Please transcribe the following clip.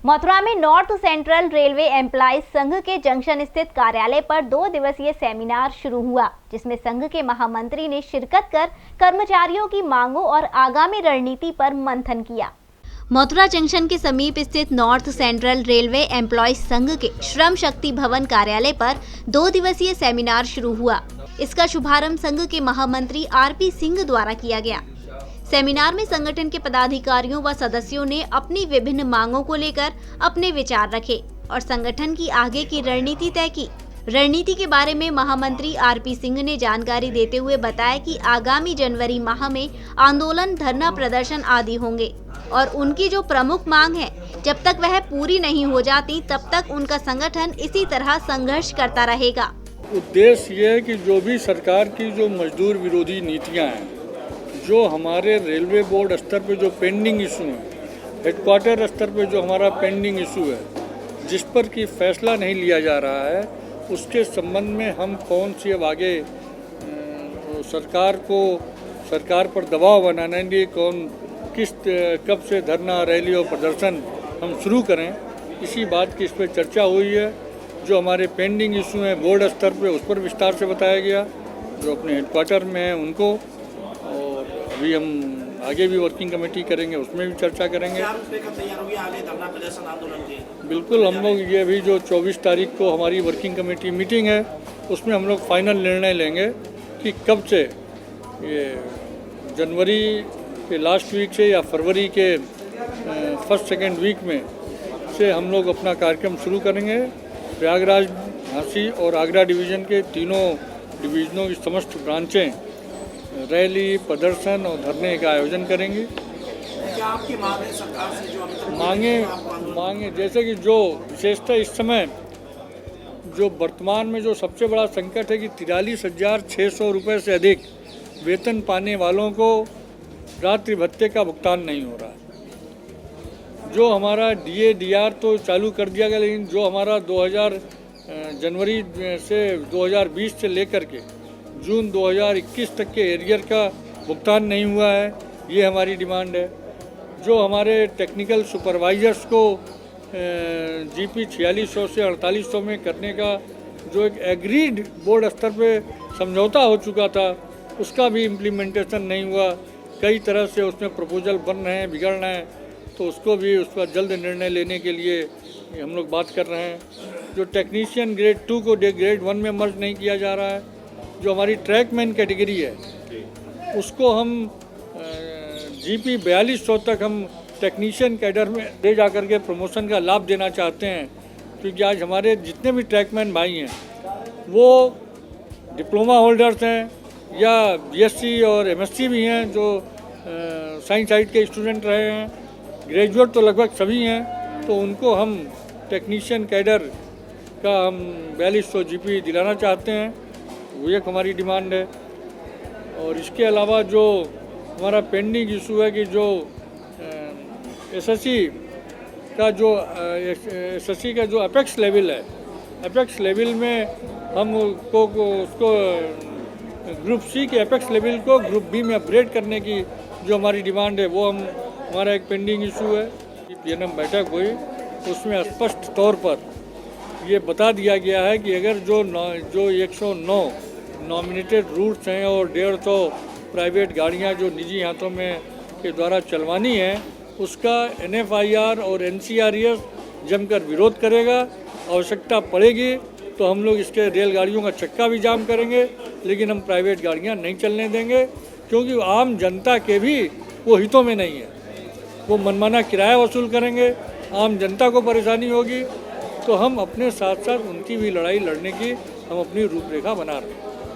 मथुरा में north central railway employees संघ के जंक्शन स्थित कार्यालय पर 2 दिवसीय सेमिनार शुरू हुआ, जिसमें संघ के महामंत्री ने शिरकत कर कर्मचारियों की मांगों और आगामी रणनीति पर मंथन किया। मथुरा जंक्शन के समीप स्थित नॉर्थ सेंट्रल रेलवे एम्प्लॉइज संघ के श्रम शक्ति भवन कार्यालय पर 2 दिवसीय सेमिनार शुरू हुआ। इसका शुभारंभ संघ के महामंत्री आरपी सिंह द्वारा किया गया। सेमिनार में संगठन के पदाधिकारियों व सदस्यों ने अपनी विभिन्न मांगों को लेकर अपने विचार रखे और संगठन की आगे की रणनीति तय की। रणनीति के बारे में महामंत्री आरपी सिंह ने जानकारी देते हुए बताया कि आगामी जनवरी माह में आंदोलन, धरना प्रदर्शन आदि होंगे और उनकी जो प्रमुख मांग है, जब तक वह पूरी नहीं हो जाती तब तक उनका संगठन इसी तरह संघर्ष करता रहेगा। उद्देश्य ये है कि जो भी सरकार की जो मजदूर विरोधी नीतियाँ हैं, जो हमारे रेलवे बोर्ड स्तर पे जो पेंडिंग इशू है, हेडक्वार्टर स्तर पे जो हमारा पेंडिंग इशू है, जिस पर कि फैसला नहीं लिया जा रहा है, उसके संबंध में हम कौन सी अब आगे सरकार पर दबाव बनाने के लिए कब से धरना, रैली और प्रदर्शन हम शुरू करें, इसी बात की इस पर चर्चा हुई है। जो हमारे पेंडिंग इशू हैं बोर्ड स्तर पे, उस पर विस्तार से बताया गया, जो अपने हेडक्वार्टर में हैं उनको, और अभी हम आगे भी वर्किंग कमेटी करेंगे, उसमें भी चर्चा करेंगे। बिल्कुल, हम लोग ये अभी जो 24 तारीख को हमारी वर्किंग कमेटी मीटिंग है, उसमें हम लोग फाइनल निर्णय लेंगे कि कब से ये जनवरी के लास्ट वीक से या फरवरी के फर्स्ट सेकेंड वीक में से हम लोग अपना कार्यक्रम शुरू करेंगे। प्रयागराज, झांसी और आगरा डिवीज़न के तीनों डिवीज़नों की समस्त ब्रांचें रैली, प्रदर्शन और धरने का आयोजन करेंगे। क्या आपकी मांग है सरकार से? जो मांगे जैसे कि जो विशेषतः इस समय जो वर्तमान में जो सबसे बड़ा संकट है कि 43,600 रुपये से अधिक वेतन पाने वालों को रात्रि भत्ते का भुगतान नहीं हो रहा है। जो हमारा DA/DR तो चालू कर दिया गया, लेकिन जो हमारा जनवरी से 2020 से लेकर के जून 2021 तक के एरियर का भुगतान नहीं हुआ है, ये हमारी डिमांड है। जो हमारे टेक्निकल सुपरवाइजर्स को GP 4600 से 4800 में करने का जो एक एग्रीड बोर्ड स्तर पे समझौता हो चुका था, उसका भी इम्प्लीमेंटेशन नहीं हुआ। कई तरह से उसमें प्रपोजल बन रहे हैं, बिगड़ रहे हैं, तो उसको भी उस पर जल्द निर्णय लेने के लिए हम लोग बात कर रहे हैं। जो टेक्नीशियन ग्रेड 2 को ग्रेड 1 में मर्ज नहीं किया जा रहा है, जो हमारी ट्रैकमैन कैटेगरी है, उसको हम GP 4200 तक हम टेक्नीशियन कैडर में ले जा कर के प्रमोशन का लाभ देना चाहते हैं, क्योंकि आज हमारे जितने भी ट्रैकमैन भाई हैं वो डिप्लोमा होल्डर्स हैं या BSc और MSc भी हैं, जो साइंस साइड के स्टूडेंट रहे हैं, ग्रेजुएट तो लगभग सभी हैं, तो उनको हम टेक्नीशियन कैडर का हम 4200 GP दिलाना चाहते हैं। वो एक हमारी डिमांड है। और इसके अलावा जो हमारा पेंडिंग इशू है कि जो SSC का जो अपेक्स लेवल है, अपेक्स लेवल में हम उसको ग्रुप C के अपेक्स लेवल को ग्रुप B में अपग्रेड करने की जो हमारी डिमांड है, वो हमारा एक पेंडिंग इशू है। PNM बैठक हुई, उसमें स्पष्ट तौर पर ये बता दिया गया है कि अगर जो 109 नॉमिनेटेड रूट्स हैं और 150 प्राइवेट गाड़ियां जो निजी हाथों में के द्वारा चलवानी है, उसका NFIR और NCRES जमकर विरोध करेगा। आवश्यकता पड़ेगी तो हम लोग इसके रेलगाड़ियों का चक्का भी जाम करेंगे, लेकिन हम प्राइवेट गाड़ियां नहीं चलने देंगे, क्योंकि आम जनता के भी वो हितों में नहीं है। वो मनमाना किराया वसूल करेंगे, आम जनता को परेशानी होगी, तो हम अपने साथ साथ उनकी भी लड़ाई लड़ने की हम अपनी रूपरेखा बना रहे हैं।